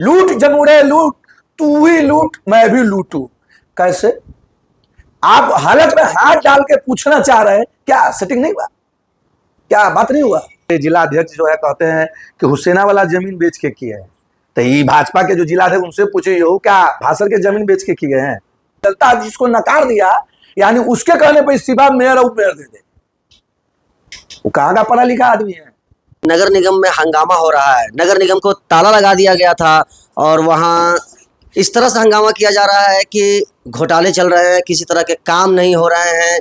लूट जमुड़े लूट, तू ही लूट मैं भी लूटू। कैसे? आप हालत में हाथ डाल के पूछना चाह रहे हैं, क्या सेटिंग नहीं हुआ? क्या बात नहीं हुआ? जिला अध्यक्ष जो है कहते हैं कि हुसैना वाला जमीन बेच के किए हैं, तो ये भाजपा के जो जिला थे उनसे पूछे हो क्या भाषण के जमीन बेच के किए हैं? चलता जिसको नकार दिया यानी उसके कहने पर इस्तीफा मेयर और मेयर दे दे, वो कहाँ का पढ़ा लिखा आदमी है? नगर निगम में हंगामा हो रहा है, नगर निगम को ताला लगा दिया गया था और वहाँ इस तरह से हंगामा किया जा रहा है कि घोटाले चल रहे हैं, किसी तरह के काम नहीं हो रहे हैं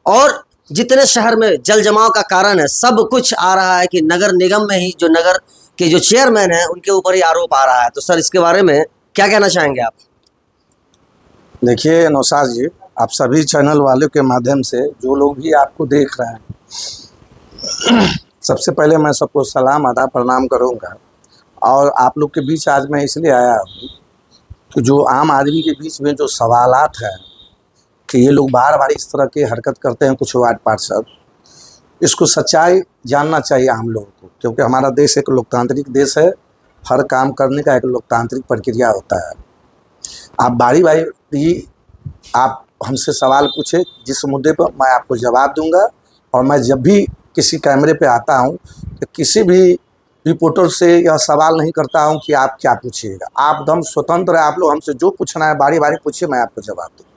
और जितने शहर में जल जमाव का कारण है सब कुछ आ रहा है कि नगर निगम में ही जो नगर के जो चेयरमैन हैं उनके ऊपर ही आरोप आ रहा है। तो सर इसके बारे में क्या कहना चाहेंगे आप? देखिए नौशाद जी, आप सभी चैनल वालों के माध्यम से जो लोग भी आपको देख रहे हैं, सबसे पहले मैं सबको सलाम आदाब प्रणाम करूंगा। और आप लोग के बीच आज मैं इसलिए आया हूँ कि जो आम आदमी के बीच में जो सवालात हैं कि ये लोग बार बार इस तरह की हरकत करते हैं कुछ वार्ड पार्षद, इसको सच्चाई जानना चाहिए हम लोगों को, क्योंकि हमारा देश एक लोकतांत्रिक देश है। हर काम करने का एक लोकतांत्रिक प्रक्रिया होता है। आप बारी बारी आप हमसे सवाल पूछे, जिस मुद्दे पर मैं आपको जवाब दूंगा। और मैं जब भी किसी कैमरे पे आता हूं तो किसी भी रिपोर्टर से यह सवाल नहीं करता हूं कि आप क्या पूछिएगा। आप एकदम स्वतंत्र है, आप लोग हमसे जो पूछना है बारी बारी पूछिए, मैं आपको जवाब दूंगा।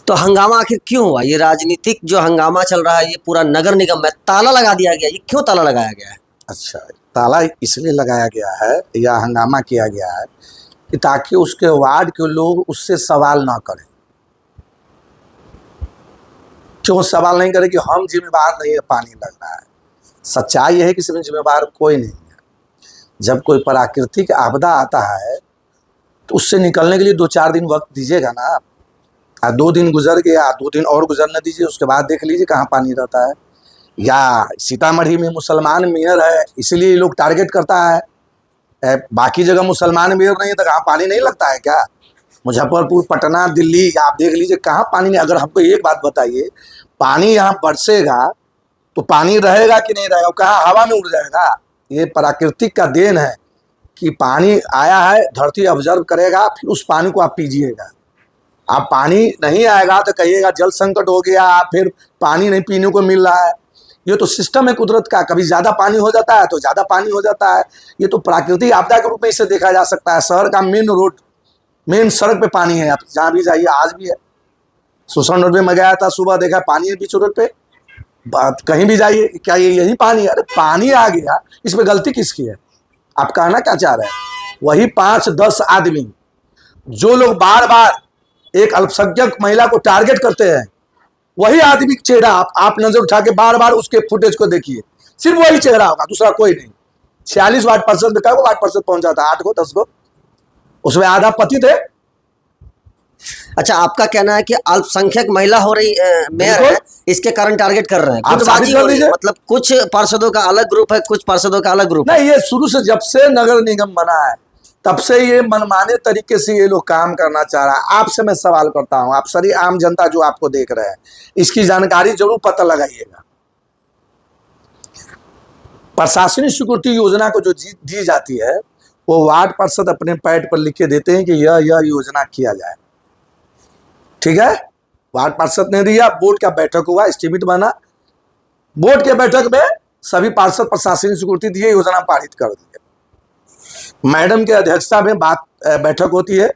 तो हंगामा आखिर क्यों हुआ? ये राजनीतिक जो हंगामा चल रहा है, ये पूरा नगर निगम में ताला लगा दिया गया, ये क्यों ताला लगाया गया है? अच्छा, ताला इसलिए लगाया गया है या हंगामा किया गया है कि ताकि उसके वार्ड के लोग उससे सवाल ना करें। क्यों सवाल नहीं करें? कि हम जिम्मेवार नहीं है पानी लग रहा है। सच्चाई यह है कि इसमें जिम्मेवार कोई नहीं है। जब कोई प्राकृतिक आपदा आता है तो उससे निकलने के लिए 2-4 दिन वक्त दीजिएगा ना। 2 दिन गुजर गया, 2 दिन और गुजरने दीजिए, उसके बाद देख लीजिए कहाँ पानी रहता है। या सीतामढ़ी में मुसलमान मेयर है इसलिए ये लोग टारगेट करता है, बाकी जगह मुसलमान मेयर नहीं है तो कहाँ पानी नहीं लगता है क्या? मुजफ्फरपुर, पटना, दिल्ली, आप देख लीजिए कहाँ पानी नहीं। अगर हमको एक बात बताइए, पानी यहाँ बरसेगा तो पानी रहेगा कि नहीं रहेगा? कहाँ हवा में उड़ जाएगा? ये प्राकृतिक का देन है कि पानी आया है, धरती ऑब्जर्व करेगा, फिर उस पानी को आप पीजिएगा। आप पानी नहीं आएगा तो कहिएगा जल संकट हो गया, फिर पानी नहीं पीने को मिल रहा है। ये तो सिस्टम है कुदरत का, कभी ज़्यादा पानी हो जाता है तो ज़्यादा पानी हो जाता है। ये तो प्राकृतिक आपदा के रूप में इसे देखा जा सकता है। शहर का मेन रोड, मेन सड़क पे पानी है, आप जहाँ भी जाइए आज भी है। सुसन रोड में मैं गया था, सुबह देखा पानी है बीच रोड पे। बात कहीं भी जाइए, क्या ये यही पानी है? अरे पानी आ गया, इसमें गलती किसकी है? आप कहना क्या चाह रहे हैं? वही 5-10 आदमी जो लोग बार बार एक अल्पसंख्यक महिला को टारगेट करते हैं, वही आदमी चेहरा आप नजर उठा के बार बार उसके फुटेज को देखिए, सिर्फ वही चेहरा होगा, दूसरा कोई नहीं। 46 वार्ड पार्षद में क्या वार्ड पार्षद पहुंचा था? 8 को 10 को, उसमें आधा पति थे। अच्छा, आपका कहना है कि अल्पसंख्यक महिला हो रही मेयर है, इसके कारण टारगेट कर रहे हैं। आप साबित कर दीजिए। मतलब कुछ पार्षदों का अलग ग्रुप है, कुछ पार्षदों का अलग ग्रुप नहीं, ये शुरू से जब से नगर निगम बना है तब से ये मनमाने तरीके से ये लोग काम करना चाह रहा है। आपसे मैं सवाल करता हूं, आप सारी आम जनता जो आपको देख रहे हैं, इसकी जानकारी जरूर पता लगाइएगा। प्रशासनिक स्वीकृति योजना को जो दी जाती है वो वार्ड पार्षद अपने पैड पर लिख के देते हैं कि यह योजना किया जाए। ठीक है, वार्ड पार्षद ने दिया, बोर्ड का बैठक हुआ, एस्टीमेट बना, बोर्ड के बैठक में सभी पार्षद प्रशासनिक स्वीकृति दिए, योजना पारित कर दी। मैडम के अध्यक्षता में बैठक होती है,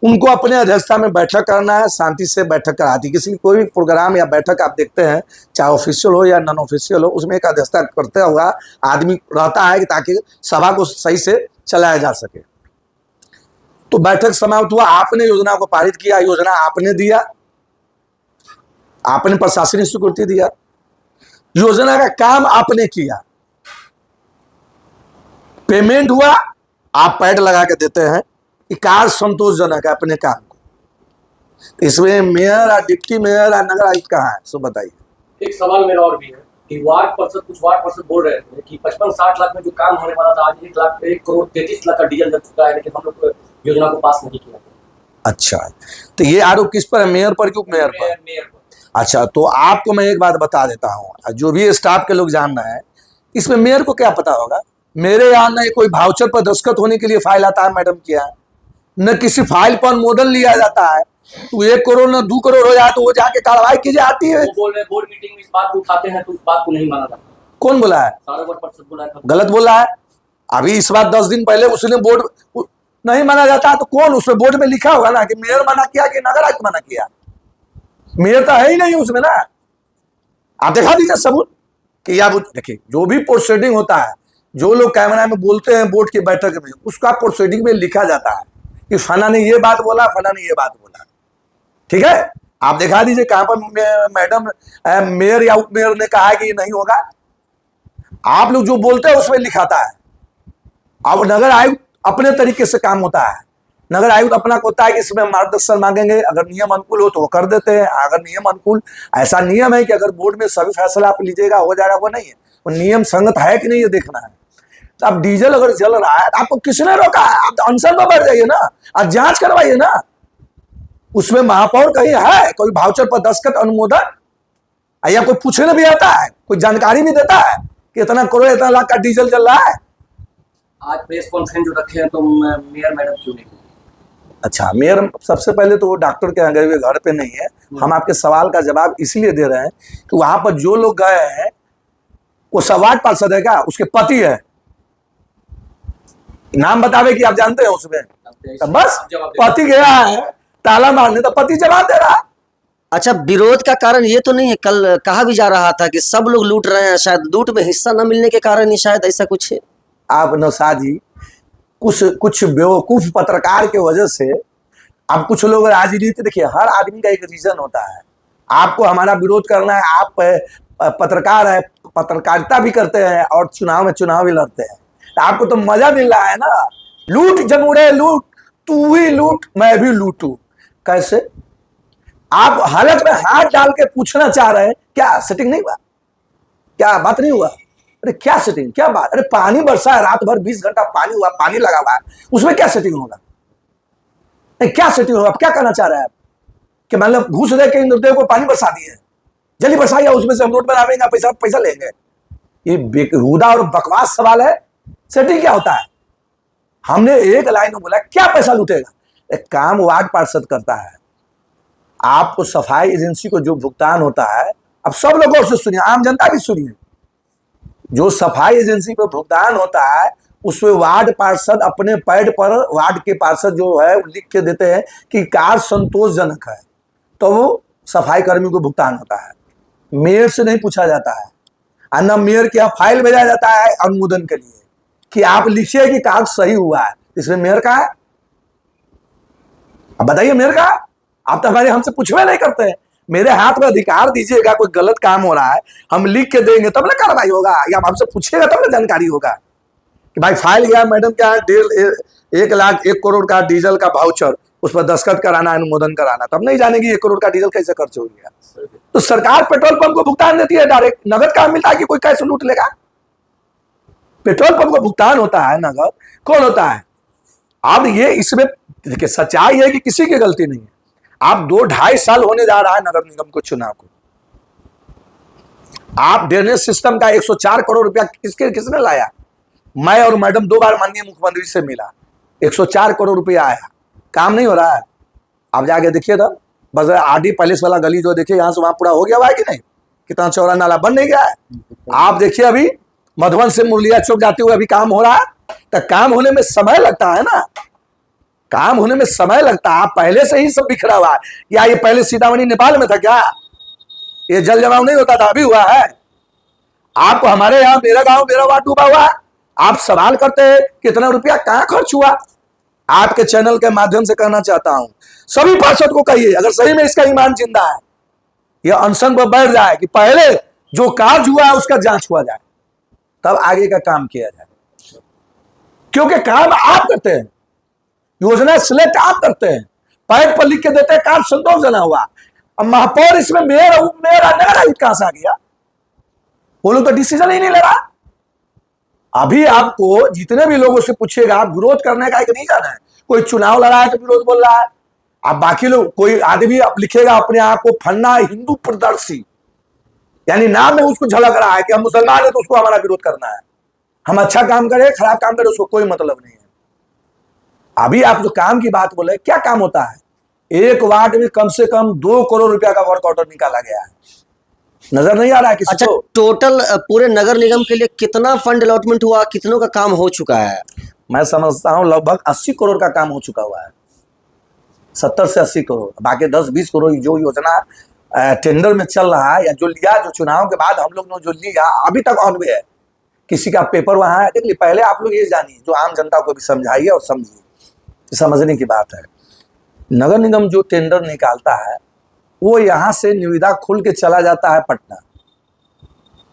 उनको अपने अध्यक्षता में बैठक करना है, शांति से बैठक कराती। किसी कोई भी प्रोग्राम या बैठक आप देखते हैं, चाहे ऑफिशियल हो या नॉन ऑफिशियल हो, उसमें एक अध्यक्षता करते हुआ आदमी रहता है ताकि सभा को सही से चलाया जा सके। तो बैठक समाप्त हुआ, आपने योजना को पारित किया, योजना आपने दिया, आपने प्रशासनिक स्वीकृति दिया, योजना का काम आपने किया, पेमेंट हुआ, आप पैड लगा के देते हैं कि कार्य संतोषजनक है अपने काम को। इसमें मेयर और डिप्टी मेयर और नगर आयुक्त कहाँ है, सो बताइए। एक सवाल मेरा और भी है कि कुछ वार्ड पार्षद बोल रहे थे कि 55-60 लाख में जो काम होने वाला था, आज 1 करोड़ 33 लाख का डीजल लग चुका है, लेकिन हम लोग योजना को पास नहीं किया। अच्छा, तो ये आरोप किस पर है? मेयर पर कि मेयर पर? मेयर पर। अच्छा, तो आपको मैं एक बात बता देता हूँ, जो भी स्टाफ के लोग जान रहे हैं, इसमें मेयर को क्या पता होगा? मेरे यहाँ न कोई भाउचर पर दस्तखत होने के लिए फाइल आता है मैडम के यहाँ, न किसी फाइल पर अनुमोदन लिया जाता है। तो 1 करोड़ न 2 करोड़ हो जाए तो वो जाके कार्रवाई की जाती है। वो बोल रहे हैं बोर्ड मीटिंग में इस बात को उठाते हैं तो इस बात को नहीं माना जाता। कौन बोला है? सारा वार्ड पार्षद बोला है। गलत बोला है। अभी इस बात 10 दिन पहले उसने बोर्ड नहीं माना जाता तो कौन उसमें बोर्ड में लिखा होगा ना कि मेयर मना किया कि नगर आयुक्त मना किया? मेयर तो है ही नहीं उसमें ना। आप दिखा दीजिए सबूत कि आप देखिए जो भी प्रोसीडिंग होता है, जो लोग कैमरा में बोलते हैं बोर्ड की बैठक में, उसका प्रोसीडिंग में लिखा जाता है कि फला ने ये बात बोला, फला ने ये बात बोला। ठीक है, आप दिखा दीजिए कहां पर मैडम मेयर या उप मेयर ने कहा कि ये नहीं होगा। आप लोग जो बोलते हैं उसमें लिखाता है। अब नगर आयुक्त अपने तरीके से काम होता है। नगर आयुक्त अपना होता है कि इसमें मार्गदर्शन मांगेंगे, अगर नियम अनुकूल हो तो वो कर देते हैं। अगर नियम अनुकूल, ऐसा नियम है कि अगर बोर्ड में सभी फैसला आप लीजिएगा हो जाएगा, वो नहीं है। वो नियम संगत है कि नहीं ये देखना है। तो अब डीजल अगर जल रहा है तो आपको किसने रोका है? आप अनशन में बैठ जाइए ना, आप जांच करवाइए ना। उसमें महापौर कहीं है कोई भाउचर पर दस्तखत अनुमोदन, या कोई पूछने भी आता है, कोई जानकारी भी देता है कि इतना करोड़ इतना लाख का डीजल चल रहा है? आज प्रेस कॉन्फ्रेंस जो रखे हैं तो मेयर मैडम क्यों नहीं? अच्छा, मेयर सबसे पहले तो वो डॉक्टर के गए हुए घर पे नहीं है। हम आपके सवाल का जवाब इसलिए दे रहे हैं कि वहां पर जो लोग गए हैं वो सब वार्ड पार्षद है क्या? उसके पति है, नाम बतावे कि आप जानते हैं उसमें? तो बस पति गया है ताला मारने, तो पति जवाब दे रहा है। अच्छा, विरोध का कारण ये तो नहीं है, कल कहा भी जा रहा था कि सब लोग लूट रहे हैं, शायद लूट में हिस्सा न मिलने के कारण ही शायद ऐसा कुछ है। आप नौशाद जी, कुछ बेवकूफ पत्रकार के वजह से अब कुछ लोग राजनीति, देखिए हर आदमी का एक रीजन होता है। आपको हमारा विरोध करना है, आप पत्रकार है, पत्रकारिता भी करते हैं और चुनाव में चुनाव भी लड़ते हैं, तो आपको तो मजा मिल रहा है ना। लूट जमूरे लूट, तू भी लूट मैं भी लूटू। कैसे? आप हालत में हाथ डाल के पूछना चाह रहे हैं क्या सेटिंग नहीं हुआ? क्या बात नहीं हुआ? अरे क्या सेटिंग, क्या बात? अरे पानी बरसा है रात भर, 20 घंटा पानी हुआ, पानी लगा हुआ है, उसमें क्या सेटिंग होगा? नहीं, क्या सेटिंग होगा? आप क्या कहना चाह रहे हैं? आप कि मतलब घूस दे के इंद्रदेव को पानी बरसा दिए, जल्दी बरसाइए, उसमें से हम रोड बनावेंगे, पैसा लेंगे। ये बेहुदा और बकवास सवाल है। सेटिंग क्या होता है? हमने एक लाइन में बोला क्या पैसा लूटेगा? एक काम वार्ड पार्षद करता है। आपको सफाई एजेंसी को जो भुगतान होता है, अब सब लोगों से सुनिए, आम जनता भी सुनिए, जो सफाई एजेंसी पर भुगतान होता है उसमें वार्ड पार्षद अपने पैड पर, वार्ड के पार्षद जो है लिख के देते हैं कि कार्य संतोषजनक है, तो वो सफाई कर्मी को भुगतान होता है। मेयर से नहीं पूछा जाता है, और न मेयर के यहाँ फाइल भेजा जाता है अनुमोदन के लिए कि आप लिखिए कि कार्य सही हुआ है। इसमें मेयर का है? अब बताइए मेयर का? आप तो हमारे हमसे पूछवे नहीं करते हैं। मेरे हाथ में अधिकार दीजिएगा, कोई गलत काम हो रहा है हम लिख के देंगे तब ना कार्रवाई होगा, या हमसे पूछिएगा तब ना जानकारी होगा कि भाई फाइल गया मैडम के यहाँ 1 करोड़ का डीजल का वाउचर, उस पर दस्तखत कराना, अनुमोदन कराना, तब नहीं जानेगी 1 करोड़ का डीजल कैसे खर्च हो गया। तो सरकार पेट्रोल पंप को भुगतान देती है डायरेक्ट, नगद काम मिलता है कि कोई कैसे लूट लेगा? पेट्रोल पंप को भुगतान होता है, नगद कौन होता है? अब ये इसमें देखिए सच्चाई है कि किसी की गलती नहीं है। आप 2-2.5 साल होने जा रहा है नगर निगम को चुनाव को, आप ड्रेनेज सिस्टम का 104 करोड़ रुपया किसने लाया? मैं और मैडम 2 बार माननीय मुख्यमंत्री से मिला, 104 करोड़ रुपया आया, काम नहीं हो रहा है। आप जाके देखिए तो बस आरडी पैलेस वाला गली जो देखिए यहाँ से वहां पूरा हो गया हुआ है कि नहीं? कितना चौड़ा नाला बन नहीं गया है? आप देखिए अभी मधुबन से मुरलिया चौक जाते हुए अभी काम हो रहा है, तो काम होने में समय लगता है ना, काम होने में समय लगता है। पहले से ही सब बिखरा हुआ है, या ये पहले सीतामढ़ी नेपाल में था क्या? ये जल जमाव नहीं होता था, अभी हुआ है? आपको हमारे यहाँ मेरा गांव मेरा वार्ड डूबा हुआ है, आप सवाल करते हैं कितना रुपया कहां खर्च हुआ? आपके चैनल के माध्यम से कहना चाहता हूं, सभी पार्षद को कहिए अगर सही में इसका ईमान जिंदा है, यह अनशन पर बैठ जाए कि पहले जो कार्य हुआ है उसका जांच हुआ जाए, तब आगे का काम किया जाए। क्योंकि काम आप करते हैं, योजना सिलेक्ट आप करते हैं, पैड पर लिख के देते हैं कार्य संतोषजनक हुआ। अब महापौर इसमें मेयर नगर आयुक्त कहां से आ गया? वो लोग तो डिसीजन ही नहीं ले रहा। अभी आपको जितने भी लोगों से पूछेगा, आप विरोध करने का एक नहीं जाना है। कोई चुनाव लड़ा है तो विरोध बोल रहा है, अब बाकी लोग, कोई आदमी अब लिखेगा अपने आप को फन्ना हिंदू प्रदर्शी, यानी नाम में उसको झलक रहा है कि हम मुसलमान है तो उसको हमारा विरोध करना है। हम अच्छा काम करें खराब काम करें उसको कोई मतलब नहीं है। अभी आप जो काम की बात बोले, क्या काम होता है? एक वार्ड में कम से कम 2 करोड़ रुपया का वर्क ऑर्डर निकाला गया है, नजर नहीं आ रहा है किसी अच्छा, को? टोटल पूरे नगर निगम के लिए कितना फंड अलॉटमेंट हुआ, कितनों का काम हो चुका है? मैं समझता हूं लगभग 80 करोड़ का काम हो चुका हुआ है, 70 से 80 करोड़। बाकी 10-20 करोड़ जो योजना टेंडर में चल रहा है या जो लिया, जो चुनाव के बाद हम लोग ने जो लिया अभी तक ऑन वे है। किसी का पेपर वहां है, देखिए पहले आप लोग ये जानिए, जो आम जनता को भी समझाइए और समझिए, समझने की बात है। नगर निगम जो टेंडर निकालता है वो यहाँ से निविदा खुल के चला जाता है पटना,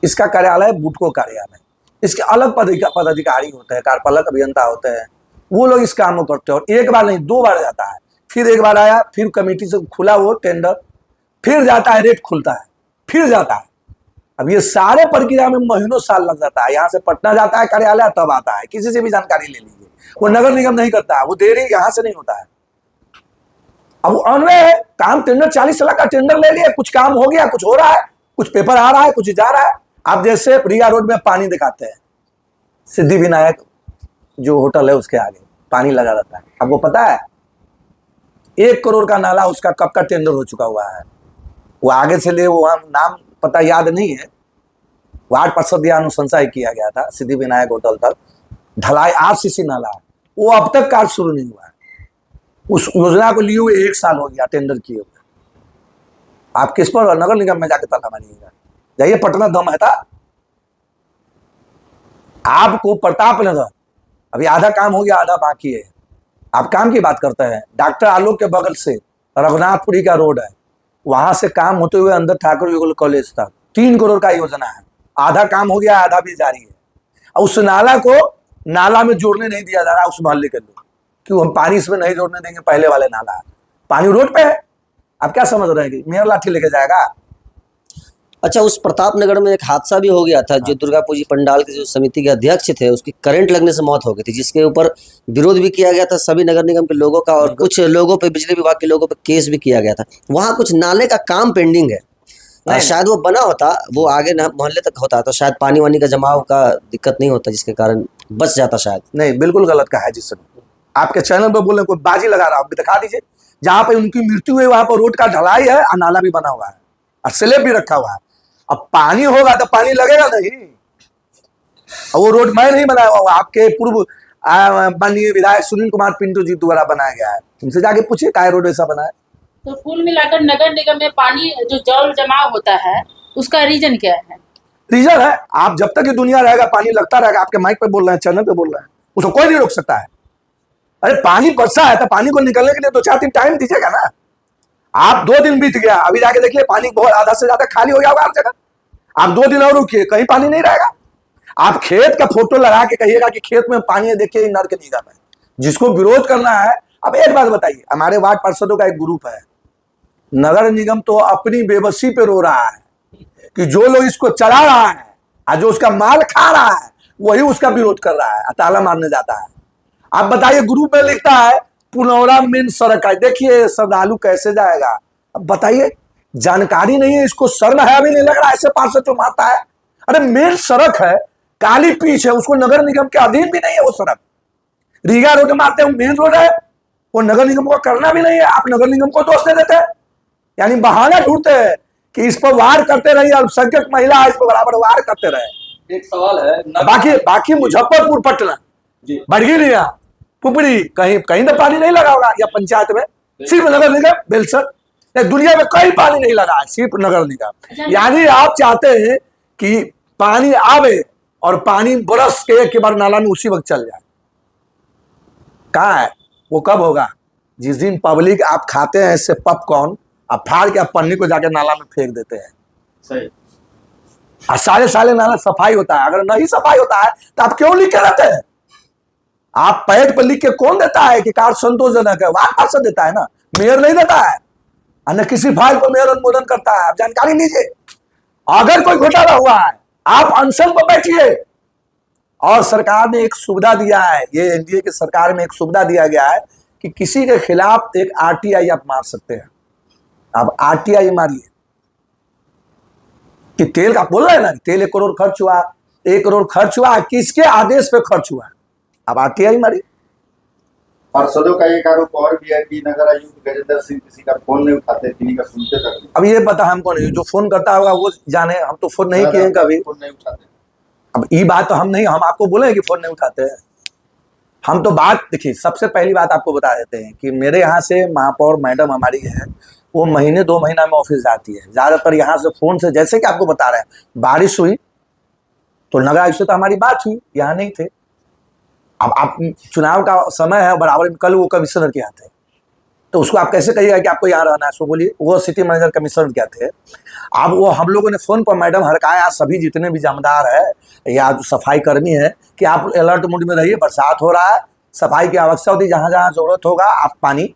इसका कार्यालय बुडको कार्यालय, इसके अलग पदाधिकारी होते हैं, कार्यपालक अभियंता होते हैं, वो लोग इस काम को करते हैं। और एक बार नहीं 2 बार जाता है, फिर एक बार आया, फिर कमेटी से खुला वो टेंडर, फिर जाता है, रेट खुलता है, फिर जाता है। अब ये सारे प्रक्रिया में महीनों साल लग जाता है। यहाँ से पटना जाता है कार्यालय, तब आता है। किसी से भी जानकारी ले लीजिए, वो नगर निगम नहीं करता है, वो देरी यहाँ से नहीं होता है। अब अनवे है काम, टेंडर 40 लाख का टेंडर ले लिए, कुछ काम हो गया, कुछ हो रहा है, कुछ पेपर आ रहा है, कुछ जा रहा है। आप जैसे रिया रोड में पानी दिखाते हैं, सिद्धि विनायक जो होटल है उसके आगे पानी लगा रहता है, आपको पता है 1 करोड़ का नाला उसका कब का टेंडर हो चुका हुआ है। वो आगे से ले, वो नाम पता याद नहीं है, वार्ड पार्षद या अनुशंसा किया गया था सिद्धि विनायक होटल तक ढलाई RCC नाला, वो अब तक कार्य शुरू नहीं हुआ है। उस योजना को लिए हुए 1 साल हो गया टेंडर किए हुए। आप किस पर नगर निगम में जाके ताला मारिएगा? जाइए पटना, दम है था आपको। प्रताप नगर अभी आधा काम हो गया, आधा बाकी है। आप काम की बात करते हैं, डॉक्टर आलोक के बगल से रघुनाथपुरी का रोड है, वहां से काम होते हुए अंदर ठाकुर युगल कॉलेज तक 3 करोड़ का योजना है। आधा काम हो गया, आधा भी जारी है। और उस नाला को नाला में जोड़ने नहीं दिया जा रहा उस मोहल्ले के लोग, क्यों? हम पानी इसमें नहीं जोड़ने देंगे, पहले वाले नाला है, पानी रोड पे है। आप क्या समझ रहे हैं कि मेयर लाठी लेके जाएगा? अच्छा, उस प्रताप नगर में एक हादसा भी हो गया था, जो दुर्गा पूजी पंडाल के जो समिति के अध्यक्ष थे उसकी करंट लगने से मौत हो गई थी, जिसके ऊपर विरोध भी किया गया था सभी नगर निगम के लोगों का, और कुछ लोगों पे, बिजली विभाग के लोगों पे केस भी किया गया था। वहाँ कुछ नाले का काम पेंडिंग है, शायद वो बना होता, वो आगे मोहल्ले तक होता तो शायद पानी वानी का जमाव का दिक्कत नहीं होता, जिसके कारण बच जाता शायद। नहीं, बिल्कुल गलत कहा है। जिससे आपके चैनल पर बोल रहे कोई बाजी लगा रहा, आप भी दिखा दीजिए जहां पे उनकी मृत्यु हुई, वहां पर रोड का ढलाई है और नाला भी बना हुआ है और स्लैब भी रखा हुआ है। अब पानी होगा तो पानी लगेगा नहीं, और वो रोड मैं नहीं बनाया हुआ, आपके पूर्व माननीय विधायक सुनील कुमार पिंटू जी द्वारा बनाया गया है। उनसे जाके पूछिए क्या रोड ऐसा बना है। तो कुल मिलाकर नगर निगम में पानी जो जल जमाव होता है उसका रीजन क्या है? रीजन है, आप जब तक ये दुनिया रहेगा पानी लगता रहेगा। आपके माइक पे बोल रहे हैं, चैनल पे बोल रहे हैं, उसको कोई नहीं रोक सकता है। अरे पानी बरसा है तो पानी को निकलने के लिए 2-4 दिन टाइम दीजिएगा ना। आप 2 दिन बीत गया, अभी जाके देखिए पानी बहुत आधा से ज्यादा खाली हो गया होगा हर जगह। आप 2 दिन और रुकिए, कहीं पानी नहीं रहेगा। आप खेत का फोटो लगा के कहिएगा कि खेत में पानी है, देखिए नर के निगम है। जिसको विरोध करना है, अब एक बात बताइए, हमारे वार्ड पार्षदों का एक ग्रुप है, नगर निगम तो अपनी बेबसी पे रो रहा है कि जो लोग इसको चला रहा है और जो उसका माल खा रहा है वही उसका विरोध कर रहा है, ताला मारने जाता है। आप बताइए, ग्रुप में लिखता है पुनौरा मेन सड़क है, देखिए श्रद्धालु कैसे जाएगा। अब बताइए, जानकारी नहीं है, इसको शर्म है भी नहीं लग रहा ऐसे पार्षद जो मारता है। अरे मेन सड़क है, काली पीच है, उसको नगर निगम के अधीन भी नहीं है वो सड़क। रीगा रोड मारते हैं, मेन रोड है, वो नगर निगम को करना भी नहीं है। आप नगर निगम को दोष दे देते हैं, यानी बहाना ढूंढते हैं कि इस पर वार करते रहिए, अल्पसंख्यक महिला है, इस पर बराबर वार करते रहे। एक सवाल है, बाकी मुजफ्फरपुर, पटना, जी, बड़गिरिया, पुपरी, कहीं कहीं तो पानी नहीं लगा होगा, या पंचायत में सिर्फ नगर निगम बेलसर, दुनिया में कहीं पानी नहीं लगा है, सिर्फ नगर निगम। यानी आप चाहते हैं कि पानी आवे और पानी बरस के एक बार नाला में उसी वक्त चल जाए। कहाँ है वो? कब होगा? जिस दिन पब्लिक आप खाते हैं इससे पॉपकॉर्न, आप फाड़ के आप पन्नी को जाके नाला में फेंक देते हैं। सही। और साले साले नाला सफाई होता है। अगर नहीं सफाई होता है तो आप क्यों लिख के रहते हैं? आप पैड पर लिख के कौन देता है कि कार्य संतोषजनक है? वार्ड पार्षद देता है ना, मेयर नहीं देता है। और न किसी फाइल को मेयर अनुमोदन करता है। आप जानकारी लीजिए, अगर कोई घोटाला हुआ है आप अनशन पर बैठिए। और सरकार ने एक सुविधा दिया है, ये एनडीए की सरकार में एक सुविधा दिया गया है कि किसी के खिलाफ एक RTI आप मार सकते हैं। आप RTI मारिए कि तेल का बोल रहे हैं ना, तेल 1 करोड़ खर्च हुआ, 1 करोड़ खर्च हुआ, किसके आदेश पे खर्च हुआ? अब आरटीआई मारी। पार्षदों का एक आरोप और भी है कि नगर आयुक्त गजेंद्र सिंह किसी का फोन नहीं उठाते, किसी का सुनते तक नहीं। अब ये पता हमको नहीं, जो फोन करता होगा वो जाने, हम तो फोन नहीं किए हैं कभी। फोन नहीं उठाते। अब ये बात तो हम नहीं, हम आपको बोले कि फोन नहीं उठाते हैं। हम तो बात देखिए, सबसे पहली बात आपको बता देते हैं कि मेरे यहाँ से महापौर मैडम हमारी है, वो महीने 2 महीना में ऑफिस जाती है। ज्यादातर यहाँ से फोन से, जैसे कि आपको बता रहे हैं, बारिश हुई तो नगर आयुक्त से तो हमारी बात हुई, यहाँ नहीं थे। अब आप चुनाव का समय है, बराबर कल वो कमिश्नर के यहाँ थे, तो उसको आप कैसे कहिएगा कि आपको यहाँ रहना है? सो बोलिए, वो सिटी मैनेजर कमिश्नर क्या थे। अब वो हम लोगों ने फोन पर मैडम हड़काया, सभी जितने भी जमादार है या सफाई कर्मी है, कि आप अलर्ट मोड में रहिए, बरसात हो रहा है, सफाई की आवश्यकता होती है, जहाँ जहाँ जरूरत होगा आप पानी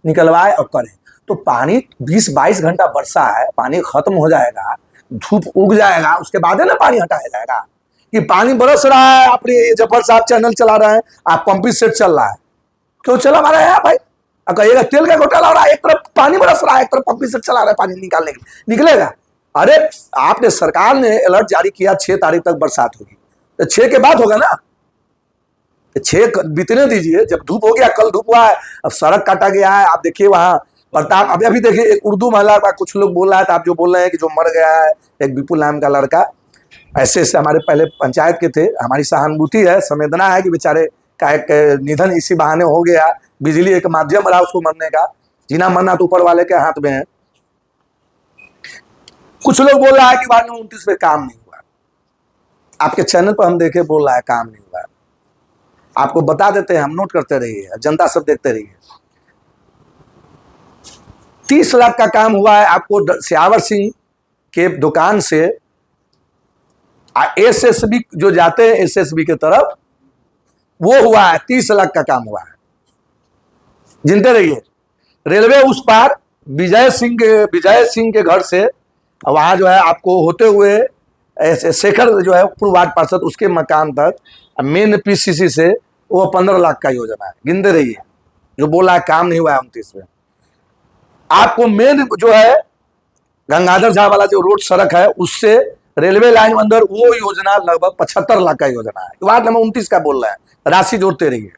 निकलवाए और करें। तो पानी 20-22 घंटा बरसा है, पानी खत्म हो जाएगा, धूप उग जाएगा, उसके बाद है ना पानी हटाया जाएगा। कि पानी बरस रहा है, अपने जफर साहब चैनल चला रहे हैं, आप पंपिंग सेट चल रहा है, क्यों चला रहा है भाई? अब कहिएगा तेल का घोटाला हो रहा है, एक तरफ पानी बरस रहा है, एक तरफ पंपिंग सेट चला रहा है पानी निकालने के लिए, निकलेगा? अरे आपने, सरकार ने अलर्ट जारी किया 6 तारीख तक बरसात होगी, तो 6 के बाद होगा ना, 6 बीतने दीजिए। जब धूप हो गया, कल धूप हुआ है, अब सड़क काटा गया है, आप देखिए वहां प्रताप, अभी देखिए एक उर्दू महिला का कुछ लोग बोल रहा है, तो आप जो बोल रहे हैं कि जो मर गया है एक विपुल नाम का लड़का, ऐसे ऐसे हमारे पहले पंचायत के थे, हमारी सहानुभूति है, संवेदना है कि बेचारे का एक निधन इसी बहाने हो गया। बिजली एक माध्यम रहा उसको मरने का, जीना मरना तो ऊपर वाले के हाथ में है। कुछ लोग बोल रहा है कि वार्ड नंबर 29 में काम नहीं हुआ, आपके चैनल पर हम देखे बोल रहा है काम नहीं हुआ। आपको बता देते हैं, हम नोट करते रहिए, जनता सब देखते रहिए। 30 लाख का काम हुआ है आपको सियावर सिंह के दुकान से एसएसबी जो जाते हैं एसएसबी के तरफ, वो हुआ है 30 लाख का काम हुआ है, गिनते रहिए। रेलवे उस पार विजय सिंह के घर से वहां जो है आपको होते हुए शेखर जो है पूर्व वार्ड पार्षद, उसके मकान तक मेन पीसीसी से वो 15 लाख का योजना है, गिनते रहिए। जो बोला है काम नहीं हुआ है 29 में। आपको मेन जो है गंगाधर झा वाला जो रोड सड़क है, उससे रेलवे लाइन अंदर, वो योजना लगभग 75 लाख का योजना है, वार्ड नंबर 29 का बोल रहा है, राशि जोड़ते रहिए।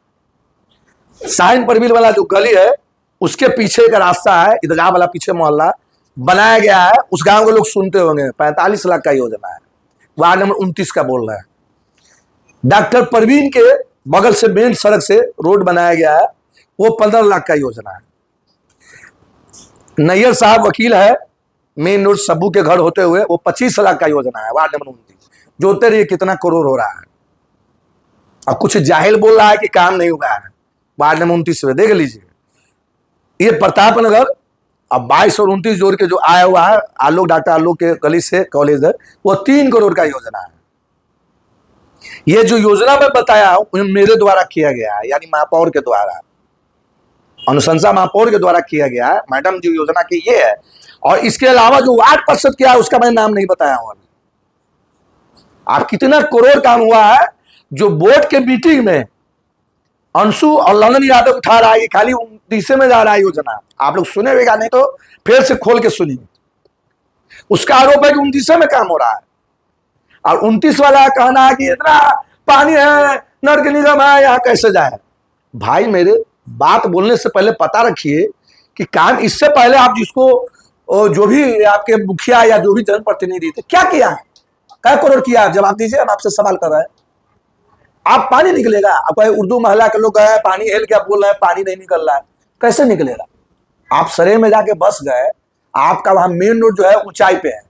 साइन परवील वाला जो गली है, उसके पीछे का रास्ता है, ईदगाह वाला पीछे मोहल्ला बनाया गया है, उस गांव के लोग सुनते होंगे, 45 लाख का योजना है, वार्ड नंबर 29 का बोल रहा है। डॉक्टर परवीन के बगल से मेन सड़क से रोड बनाया गया है, वो 15 लाख का योजना है। नैयर साहब वकील है, मेन रोड सब्बू के घर होते हुए, वो 25 लाख का योजना है, वार्ड नंबर 29। जोते रहिए कितना करोड़ हो रहा है। और कुछ जाहिल बोल रहा है कि काम नहीं हुआ है, वार्ड नंबर 29 में देख लीजिए। ये प्रताप नगर अब 22 और 29 जोड़ के जो आया हुआ है, आलोक, डॉक्टर आलोक के गली से कॉलेज है, वो 3 करोड़ का योजना है। ये जो योजना मैं बताया हूं मेरे द्वारा किया गया है, यानी महापौर के द्वारा, अनुशंसा महापौर के द्वारा किया गया है। मैडम जो योजना की ये है, और इसके अलावा जो वार्ड पार्षद किया है उसका मैं नाम नहीं बताया हूं अभी। आप कितना करोड़ काम हुआ है, जो बोर्ड के मीटिंग में अंशु और ललन यादव उठा रहा है, ये खाली 29 में जा रहा है योजना। आप लोग सुने हुएगा, नहीं तो फिर से खोल के सुनिए। उसका आरोप है कि 29 में काम हो रहा है, और 29 वाला कहना है कि इतना पानी है, नगर निगम है, यहाँ कैसे जाए। भाई मेरे, बात बोलने से पहले पता रखिए कि काम, इससे पहले आप जिसको जो भी आपके मुखिया या जो भी जनप्रतिनिधि थे, क्या किया है, क्या करोड़ किया, जवाब दीजिए। हम आपसे सवाल कर रहे हैं। आप पानी निकलेगा, आप उर्दू महिला के लोग गए, पानी हेल क्या बोल रहे हैं, पानी नहीं निकल रहा है, कैसे निकलेगा? आप सरे में जाके बस गए, आपका वहां मेन रोड जो है ऊंचाई पे है,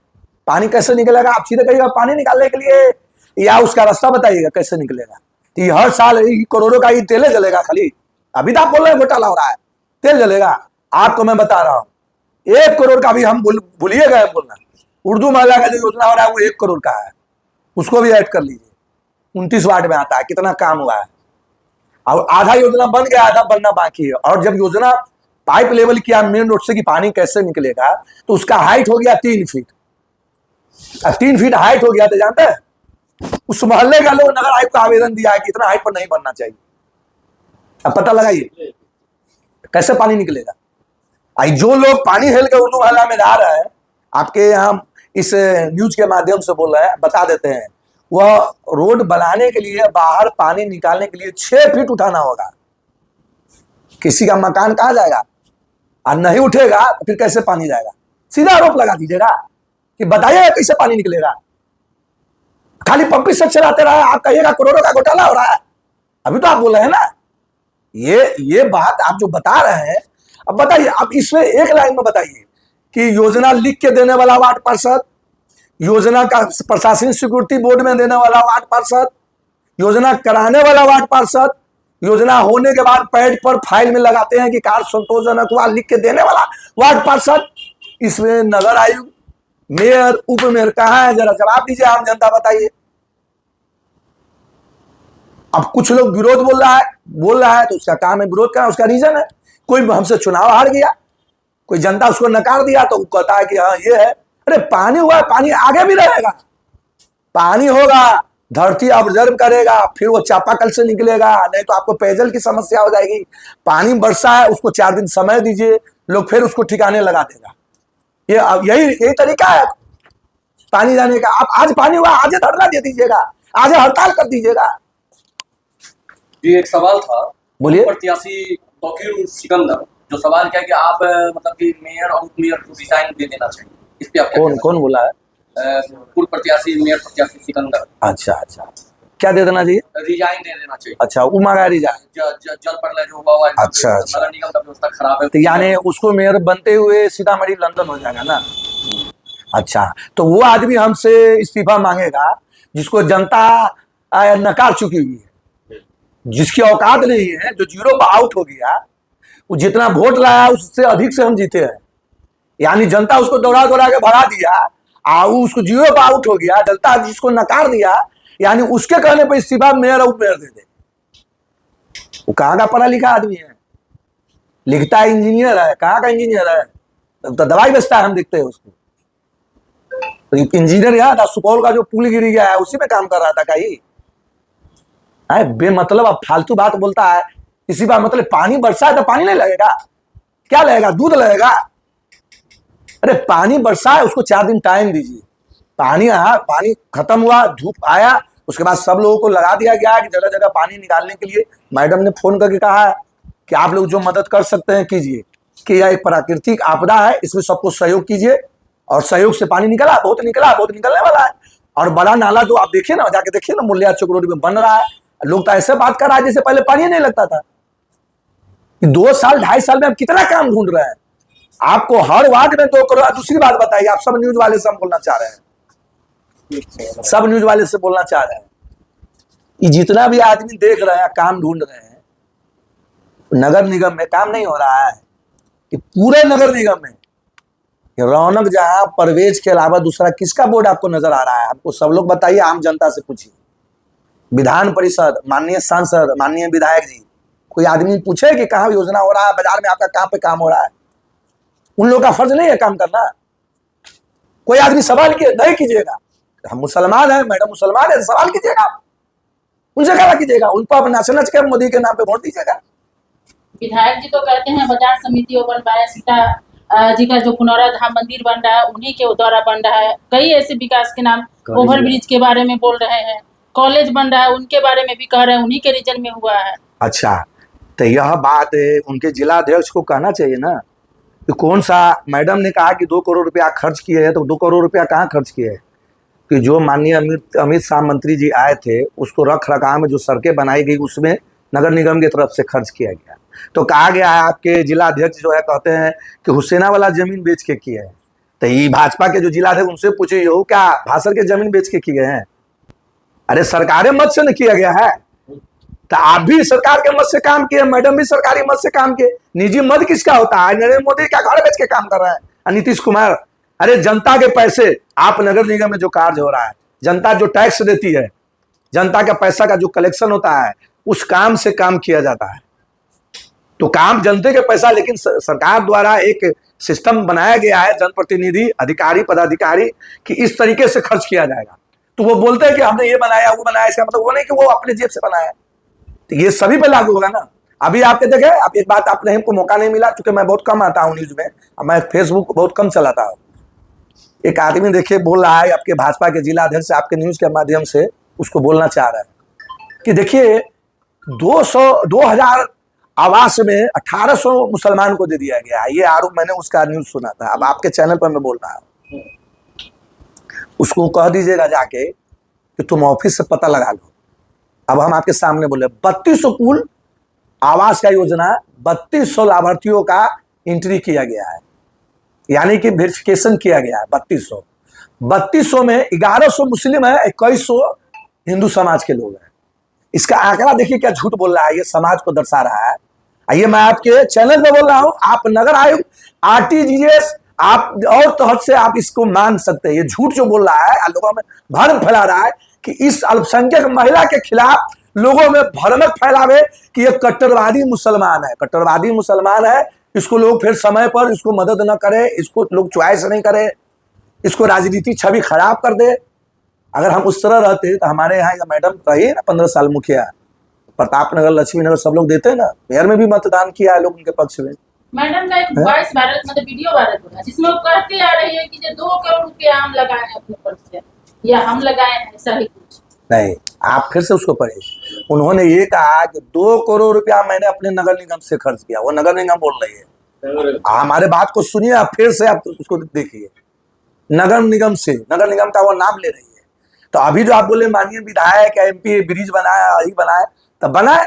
पानी कैसे निकलेगा? आप सीधे कहिएगा पानी निकालने के लिए, या उसका रास्ता बताइएगा कैसे निकलेगा। तो हर साल करोड़ों का ही तेल जलेगा खाली। अभी तो आप बोल रहे हैं घोटाला हो रहा है, तेल जलेगा। आपको मैं बता रहा हूं 1 करोड़ का भी हम भूलिए गए बोलना। उर्दू महिला का जो योजना हो रहा है वो 1 करोड़ का है, उसको भी ऐड कर लीजिए। 29 वार्ड में आता है, कितना काम हुआ है। और आधा योजना बन गया, आधा बनना बाकी है। और जब योजना पाइप लेवल किया मेन रोड से कि पानी कैसे निकलेगा, तो उसका हाइट हो गया 3 फीट। 3 फीट हाइट हो गया, तो जानते हैं उस मोहल्ले का लोग नगर आयुक्त को आवेदन दिया है कि इतना हाइट पर नहीं बनना चाहिए। अब पता लगाइए कैसे पानी निकलेगा। जो लोग पानी हेल के उर्दू मोहल्ला में जा रहे हैं, आपके यहाँ इस न्यूज के माध्यम से बोल रहे हैं, बता देते हैं, वह रोड बनाने के लिए बाहर पानी निकालने के लिए 6 फीट उठाना होगा। किसी का मकान कहाँ जाएगा? और नहीं उठेगा तो फिर कैसे पानी जाएगा? सीधा आरोप लगा दीजिएगा कि बताइए कैसे पानी निकलेगा। खाली पंपिंग सेट चलाते रहा, आप कहिएगा करोड़ों का घोटाला हो रहा है। अभी तो आप बोल रहे हैं ना, ये बात आप जो बता रहे हैं, अब बताइए आप इसमें एक लाइन में बताइए कि योजना लिख के देने वाला वार्ड पार्षद, योजना का प्रशासनिक सिक्योरिटी बोर्ड में देने वाला वार्ड पार्षद, योजना कराने वाला वार्ड पार्षद, योजना होने के बाद पैड पर फाइल में लगाते हैं कि कार्य संतोषजनक हुआ लिख के देने वाला वार्ड पार्षद, इसमें नगर आयुक्त, मेयर, उप मेयर कहाँ है? जरा जवाब दीजिए, आम जनता बताइए। अब कुछ लोग विरोध बोल रहा है तो उसका काम है विरोध करना, उसका रीजन है। कोई हमसे चुनाव हार गया, कोई जनता उसको नकार दिया तो वो कहता है कि हाँ ये है। अरे पानी हुआ, पानी आगे भी रहेगा, पानी होगा, धरती ऑब्जर्व करेगा, फिर वो चापाकल से निकलेगा, नहीं तो आपको पेयजल की समस्या हो जाएगी। पानी बरसा है, उसको 4 दिन समय दीजिए, लोग फिर उसको ठिकाने लगा देगा। यही तरीका है पानी जाने का। आप आज पानी हुआ, आज धरना दे दीजिएगा, आज हड़ताल कर दीजिएगा। जी एक सवाल था, बोलिए। प्रत्याशी तौकीर सिकंदर, जो सवाल क्या है कि आप मतलब कि मेयर और उप मेयर को रिजाइन दे देना चाहिए, इस पे आप क्या कहना कौन बोला है? पूर्व प्रत्याशी मेयर प्रत्याशी सिकंदर। अच्छा, क्या दे देना चाहिए? रिजाइन दे देना चाहिए। अच्छा, वो मांगा रिजाइन। जल प्रलय जो हुआ हुआ है, अच्छा। नगर निगम का व्यवस्था खराब है, तो यानी उसको मेयर बनते हुए सीतामढ़ी लंदन हो जाएगा ना? अच्छा, तो वो आदमी हमसे इस्तीफा मांगेगा जिसको जनता नकार चुकी हुई है, जिसकी औकात नहीं है, जो 0 पर आउट हो गया, वो जितना वोट लाया उससे अधिक से हम जीते हैं। यानी जनता उसको दौड़ा के भगा दिया, उसको 0 पर आउट हो गया, जनता जिसको नकार दिया, यानी उसके कहने पर इस्तीफा मेयर और उप मेयर दे दे। वो कहाँ का पढ़ा लिखा आदमी है? लिखता है इंजीनियर है, कहाँ का इंजीनियर है? तो दवाई बेचता है, हम देखते हैं उसको। तो इंजीनियर याद है, सुपौल का जो पुल गिर गया है उसी में काम कर रहा था कहीं। बेमतलब अब फालतू बात बोलता है। इसी बात मतलब पानी बरसा है तो पानी नहीं लगेगा? क्या लगेगा? दूध लगेगा? अरे पानी बरसा है, उसको 4 दिन टाइम दीजिए। पानी आया, पानी खत्म हुआ, धूप आया, उसके बाद सब लोगों को लगा दिया गया कि जगह जगह पानी निकालने के लिए। मैडम ने फोन करके कहा है कि आप लोग जो मदद कर सकते हैं कीजिए, कि यह एक प्राकृतिक आपदा है, इसमें सबको सहयोग कीजिए। और सहयोग से पानी निकला, बहुत निकलने वाला है। और बड़ा नाला जो आप देखिए ना, जाके देखिए ना, मुलिया चौक रोड में बन रहा है। लोग तो ऐसे बात कर रहा है जैसे पहले पानी नहीं लगता था। 2 साल 2.5 साल में हम कितना काम ढूंढ रहे हैं। आपको हर वार्ड में 2 करोड़। दूसरी बात बताइए, आप सब न्यूज वाले से हम बोलना चाह रहे हैं, सब न्यूज वाले से बोलना चाह रहे हैं कि जितना भी आदमी देख रहे हैं, काम ढूंढ रहे हैं, नगर निगम में काम नहीं हो रहा है कि पूरे नगर निगम में रौनक जहां परवेज के अलावा दूसरा किसका बोर्ड आपको नजर आ रहा है? आपको सब लोग बताइए, आम जनता से पूछिए। विधान परिषद, माननीय सांसद, माननीय विधायक जी, कोई आदमी पूछे कि कहाँ योजना हो रहा है, बाजार में आपका कहाँ पे काम हो रहा है? उन लोगों का फर्ज नहीं है काम करना? कोई आदमी सवाल नहीं कीजिएगा। हम मुसलमान हैं, मैडम मुसलमान है, सवाल कीजिएगा, उनसे क्या कीजिएगा? उन पर नच के मोदी के नाम पे वोट दीजिएगा। विधायक जी तो कहते हैं बाजार समिति बनवाया, सीता जी का जो पुनौरा धाम मंदिर बन रहा है उन्हीं के द्वारा बन रहा है। कई ऐसे विकास के नाम, ओवरब्रिज के बारे में बोल रहे हैं, कॉलेज बन रहा है उनके बारे में भी कह रहे हैं, उन्हीं के रीजन में हुआ है। अच्छा, तो यह बात उनके जिला अध्यक्ष को कहना चाहिए ना कि कौन सा। मैडम ने कहा कि 2 करोड़ रुपया खर्च किए हैं, तो 2 करोड़ रुपया कहाँ खर्च किए हैं? कि जो माननीय अमित शाह मंत्री जी आए थे, उसको रख रखाव में जो सड़कें बनाई गई उसमें नगर निगम की तरफ से खर्च किया गया। तो कहा गया है, आपके जिला अध्यक्ष जो है कहते हैं कि हुसैना वाला जमीन बेच के किए हैं। तो ये भाजपा के जो जिला अध्यक्ष उनसे पूछे, हो क्या भाषण के जमीन बेच के किए हैं? अरे सरकारी मत से न किया गया है, तो आप भी सरकार के मत से काम किए, मैडम भी सरकारी मत से काम किए। निजी मत किसका होता है? नरेंद्र मोदी क्या घर बेच के काम कर रहा है? नीतीश कुमार, अरे जनता के पैसे, आप नगर निगम में जो कार्य हो रहा है, जनता जो टैक्स देती है, जनता का पैसा का जो कलेक्शन होता है, उस काम से काम किया जाता है। तो काम जनता के पैसा, लेकिन सरकार द्वारा एक सिस्टम बनाया गया है, जनप्रतिनिधि, अधिकारी, पदाधिकारी, कि इस तरीके से खर्च किया जाएगा। तो वो बोलते हैं कि हमने ये बनाया, वो बनाया, इसका मतलब वो नहीं कि वो अपने जेब से बनाया। तो ये सभी पे लागू होगा ना। अभी आपके देखे, आप एक बात, आपने हमको मौका नहीं मिला, क्योंकि मैं बहुत कम आता हूँ न्यूज में, मैं फेसबुक बहुत कम चलाता हूँ। एक आदमी देखिए बोल रहा है आपके भाजपा के जिला अध्यक्ष आपके न्यूज के माध्यम से उसको बोलना चाह रहा है कि देखिए 2000 आवास में 1800 मुसलमान को दे दिया गया है। ये आरोप मैंने उसका न्यूज सुना था। अब आपके चैनल पर मैं बोल रहा हूँ, उसको कह दीजिएगा जाके कि तुम ऑफिस से पता लगा लो। अब हम आपके सामने बोले 3200 कुल आवास का योजना 3200 लाभार्थियों का एंट्री किया गया है, यानी कि वेरिफिकेशन किया गया है। 3200 में 1100 मुस्लिम है, 2100 हिंदू समाज के लोग हैं। इसका आंकड़ा देखिए क्या झूठ बोल रहा है, ये समाज को दर्शा रहा है। ये मैं आपके चैनल पे बोल रहा हूं, आप नगर आयोग आरटीजीएस आप और तहत से आप इसको मान सकते हैं। ये झूठ जो बोल रहा है लोगों में भ्रम फैला रहा है कि इस अल्पसंख्यक महिला के खिलाफ लोगों में भ्रमक फैलावे कि ये कट्टरवादी मुसलमान है। कट्टरवादी मुसलमान है, इसको लोग फिर समय पर इसको मदद न करे, इसको लोग चॉइस नहीं करे, इसको राजनीति छवि खराब कर दे। अगर हम उस तरह रहते तो हमारे यहाँ मैडम रही ना 15 साल मुखिया, प्रतापनगर, लक्ष्मी नगर, सब लोग देते हैं ना। मेयर में भी मतदान किया है लोग उनके पक्ष में। मैडम का एक वॉइस वायरल मतलब वीडियो वायरल हो रहा है जिसमें वो कहते आ रही है कि जो 2 करोड़ रुपया हम लगाए हैं अपने पर्स से या हम लगाए हैं, ऐसा ही कुछ नहीं। आप फिर से उसको पढ़िए। उन्होंने ये कहा कि 2 करोड़ रुपया मैंने अपने नगर निगम से खर्च किया। वो नगर निगम बोल रही है। हमारे बात को सुनिए, आप फिर से आप उसको देखिए। नगर निगम से, नगर निगम का वो नाम ले रही है। तो अभी जो आप बोले माननीय विधायक एमपी ब्रिज बनाया, यही बनाया, तब बनाए।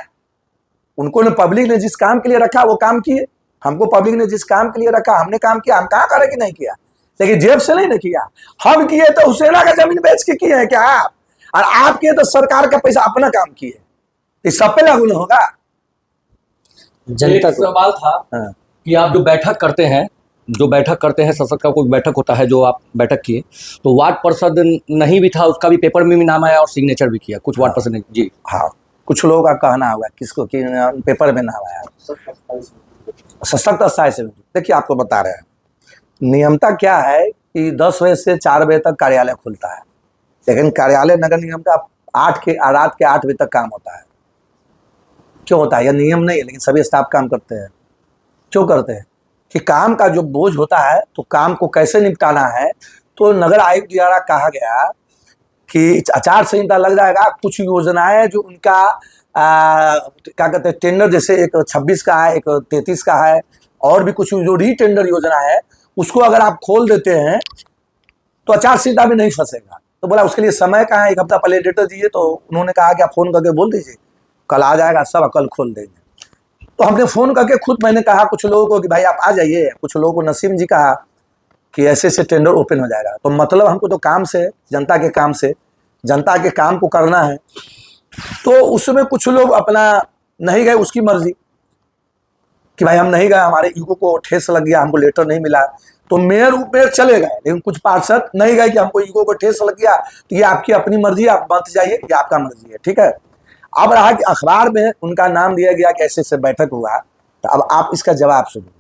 उनको ने पब्लिक ने जिस काम के लिए रखा वो काम किए। हमको पब्लिक ने जिस काम के लिए रखा हमने काम किया। हम कहाँ करे कि नहीं किया, लेकिन जेब से नहीं किया। हम किए तो हुसैना का जमीन बेच के किए हैं क्या आप? और आप किए तो सरकार का पैसा अपना काम किए। इस सब पे लागू नहीं होगा। एक सवाल था हाँ। कि आप जो बैठक करते हैं संसद का कोई बैठक होता है जो आप बैठक किए, तो वार्ड पार्षद नहीं भी था, उसका भी पेपर में भी नाम आया और सिग्नेचर भी किया कुछ वार्ड पार्षद ने। जी हाँ, कुछ लोगों का कहना होगा किसको कि पेपर में नाम आया। सशक्त अस्थायी समिति, देखिए आपको बता रहे हैं नियमता क्या है कि 10 बजे से 4 बजे तक कार्यालय खुलता है, लेकिन कार्यालय नगर निगम का रात के 8 बजे तक काम होता है। क्यों होता है? यह नियम नहीं है, लेकिन सभी स्टाफ काम करते हैं। क्यों करते हैं? कि काम का जो बोझ होता है तो काम को कैसे निपटाना है। तो नगर आयुक्त द्वारा कहा गया कि आचार संहिता लग जाएगा। कुछ योजनाएं जो उनका क्या कहते हैं टेंडर, जैसे एक 26 का है, एक 33 का है, और भी कुछ जो री टेंडर योजना है, उसको अगर आप खोल देते हैं तो आचार संहिता में नहीं फंसेगा। तो बोला उसके लिए समय कहाँ है, 1 हफ्ता पहले डेटा दीजिए। तो उन्होंने कहा कि आप फोन करके बोल दीजिए, कल आ जाएगा सब, कल खोल देंगे। तो हमने फोन करके खुद मैंने कहा कुछ लोगों को कि भाई आप आ जाइए। कुछ लोगों को नसीम जी कहा कि ऐसे ऐसे टेंडर ओपन हो जाएगा। तो मतलब हमको तो काम से, जनता के काम से, जनता के काम को करना है। तो उसमें कुछ लोग अपना नहीं गए, उसकी मर्जी कि भाई हम नहीं गए, हमारे ईगो को ठेस लग गया, हमको लेटर नहीं मिला। तो मेयर चले गए, लेकिन कुछ पार्षद नहीं गए कि हमको ईगो को ठेस लग गया। तो ये आपकी अपनी मर्जी, आप मत जाइए, ये आपका मर्जी है, ठीक है। अब रहा कि अखबार में उनका नाम दिया गया कि ऐसे बैठक हुआ। तो अब आप इसका जवाब सुनिए,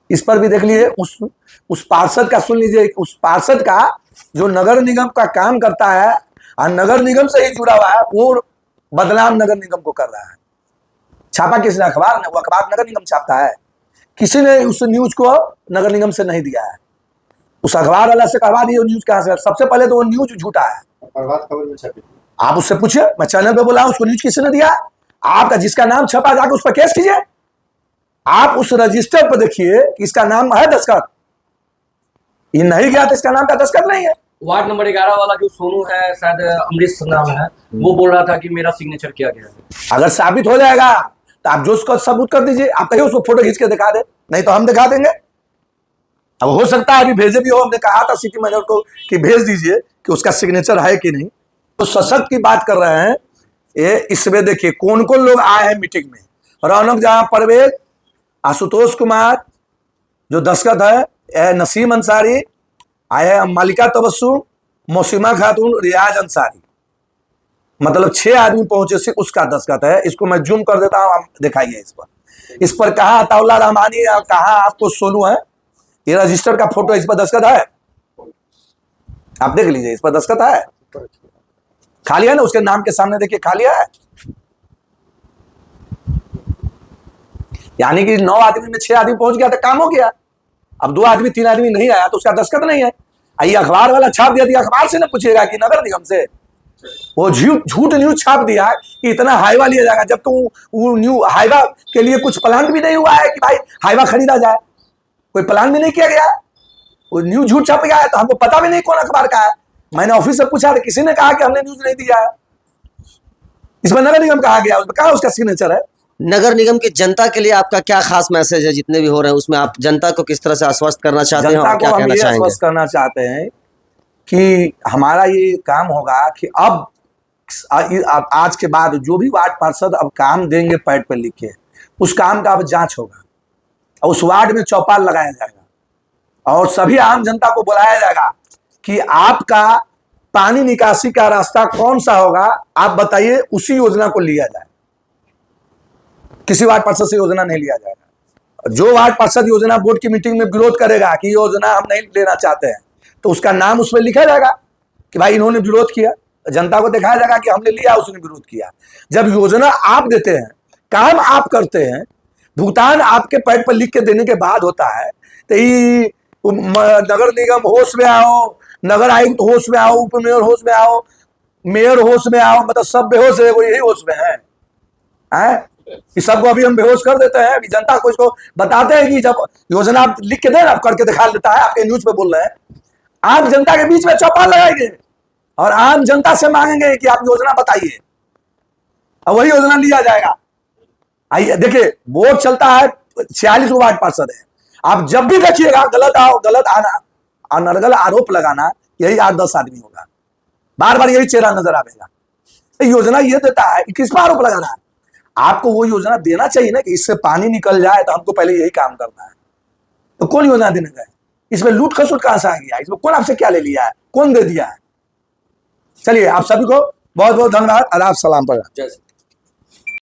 इस पर भी देख लीजिए। उस पार्षद का सुन लीजिए। उस पार्षद का जो नगर निगम का काम करता है और नगर निगम से ही जुड़ा हुआ है, वो बदनाम नगर निगम को कर रहा है। छापा किसने? अखबार ने। वो अखबार नगर निगम छापता है, किसी ने उस न्यूज को नगर निगम से नहीं दिया है। उस अखबार वाला से करवा दिए न्यूज कहाँ से? सबसे पहले तो वो न्यूज झूठा है। प्रभात खबर में छपी, आप उससे पूछिए, मैं चैनल पे बोला उसको न्यूज किसने दिया? आपका जिसका नाम छपा जाकर उस पर केस कीजिए। आप उस रजिस्टर पर देखिए कि इसका नाम है दस्तखत। ये नहीं गया तो इसका नाम का दस्तखत नहीं है। वार्ड नंबर 11 वाला जो सोनू है, शायद अमरीश नाम है, वो बोल रहा था कि मेरा सिग्नेचर किया गया है। अगर साबित हो जाएगा तो आप जो उसको सबूत कर दीजिए। आप कहिए उसको फोटो खींच के दिखा दे, नहीं तो हम दिखा देंगे। अब हो सकता है अभी भेजे भी हो, हमने कहा था सिटी मैनेजर को कि भेज दीजिए कि उसका सिग्नेचर है कि नहीं। तो सशक्त की बात कर रहे हैं ये। इसमें देखिए कौन कौन लोग आए हैं मीटिंग में। रौनक जहां, परवेज, आशुतोष कुमार जो दस्तखत है, नसीम अंसारी आए हैं, मालिका तबस्सुम, मौसिमा खातून, रियाज अंसारी, मतलब 6 आदमी पहुंचे, सिर्फ उसका दस्तखत है। इसको मैं जूम कर देता हूं, आप दिखाइए इस पर कहा अताउल्ला रहमानी, कहा आपको सोनू है। ये रजिस्टर का फोटो, इस पर दस्तखत है, आप देख लीजिए, इस पर दस्तखत है। खाली है ना, उसके नाम के सामने देखिए खाली है। यानी कि 9 आदमी में 6 आदमी पहुंच गया तो काम हो गया। अब 2 आदमी 3 आदमी नहीं आया तो उसका दस्तखत नहीं है। ये अखबार वाला छाप दिया था, अखबार से ना पूछेगा कि नगर निगम से। वो झूठ न्यूज छाप दिया है कि इतना हाईवा लिया जाएगा, जब तो वो न्यू हाईवा के लिए कुछ प्लान भी नहीं हुआ है कि भाई हाईवा खरीदा जाए, कोई प्लान भी नहीं किया गया। वो न्यूज झूठ छप गया है, तो हमको पता भी नहीं कौन अखबार का है। मैंने ऑफिस से पूछा तो किसी ने कहा कि हमने न्यूज नहीं दिया है। इसमें नगर निगम कहा गया, उसमें कहा उसका सिग्नेचर है। नगर निगम की जनता के लिए आपका क्या खास मैसेज है, जितने भी हो रहे हैं उसमें आप जनता को किस तरह से आश्वस्त करना चाहते हैं जनता और को क्या हम कहना ये चाहेंगे? आश्वस्त करना चाहते हैं कि हमारा ये काम होगा कि अब आज के बाद जो भी वार्ड पार्षद अब काम देंगे पैड पर लिख के, उस काम का अब जांच होगा और उस वार्ड में चौपाल लगाया जाएगा और सभी आम जनता को बुलाया जाएगा कि आपका पानी निकासी का रास्ता कौन सा होगा, आप बताइए, उसी योजना को लिया जाए। किसी वार्ड पार्षद से योजना नहीं लिया जाएगा। जो वार्ड पार्षद योजना बोर्ड की मीटिंग में विरोध करेगा कि योजना हम नहीं लेना चाहते हैं, तो उसका नाम उसमें लिखा जाएगा कि भाई इन्होंने विरोध किया। जनता को दिखाया जाएगा कि हमने लिया, उसने विरोध किया। जब योजना आप देते हैं, काम आप करते हैं, भुगतान आपके पैड पर लिख के देने के बाद होता है, तो ये नगर निगम होश में आओ, नगर आयुक्त होश में आओ, उप मेयर होश में आओ, मेयर होश में आओ, मतलब सब बेहोश है, वो यही होश में है। कि सबको अभी हम बेहोश कर देते हैं। अभी जनता को इसको बताते हैं कि जब योजना आप लिख के दें, आप करके दिखा देता है, आपके न्यूज पे बोल रहे हैं। आम जनता के बीच में चौपाल लगाएंगे और आम जनता से मांगेंगे कि आप योजना बताइए, और वही योजना लिया जाएगा। आइए देखिए, वोट चलता है, 46 वार्ड पार्षद है। आप जब भी देखिएगा गलत अनर्गल आरोप लगाना, यही 8-10 आदमी होगा, बार बार यही चेहरा नजर आएगा। योजना ये देता है कि किस पर आरोप लगाना है। आपको वो योजना देना चाहिए ना कि इससे पानी निकल जाए, तो हमको पहले यही काम करना है। तो कौन योजना देने गए? इसमें लूट खसुट कहां से आ गया? इसमें कौन आपसे क्या ले लिया है, कौन दे दिया है? चलिए, आप सभी को बहुत बहुत धन्यवाद। आदाब, सलाम। पर जैसे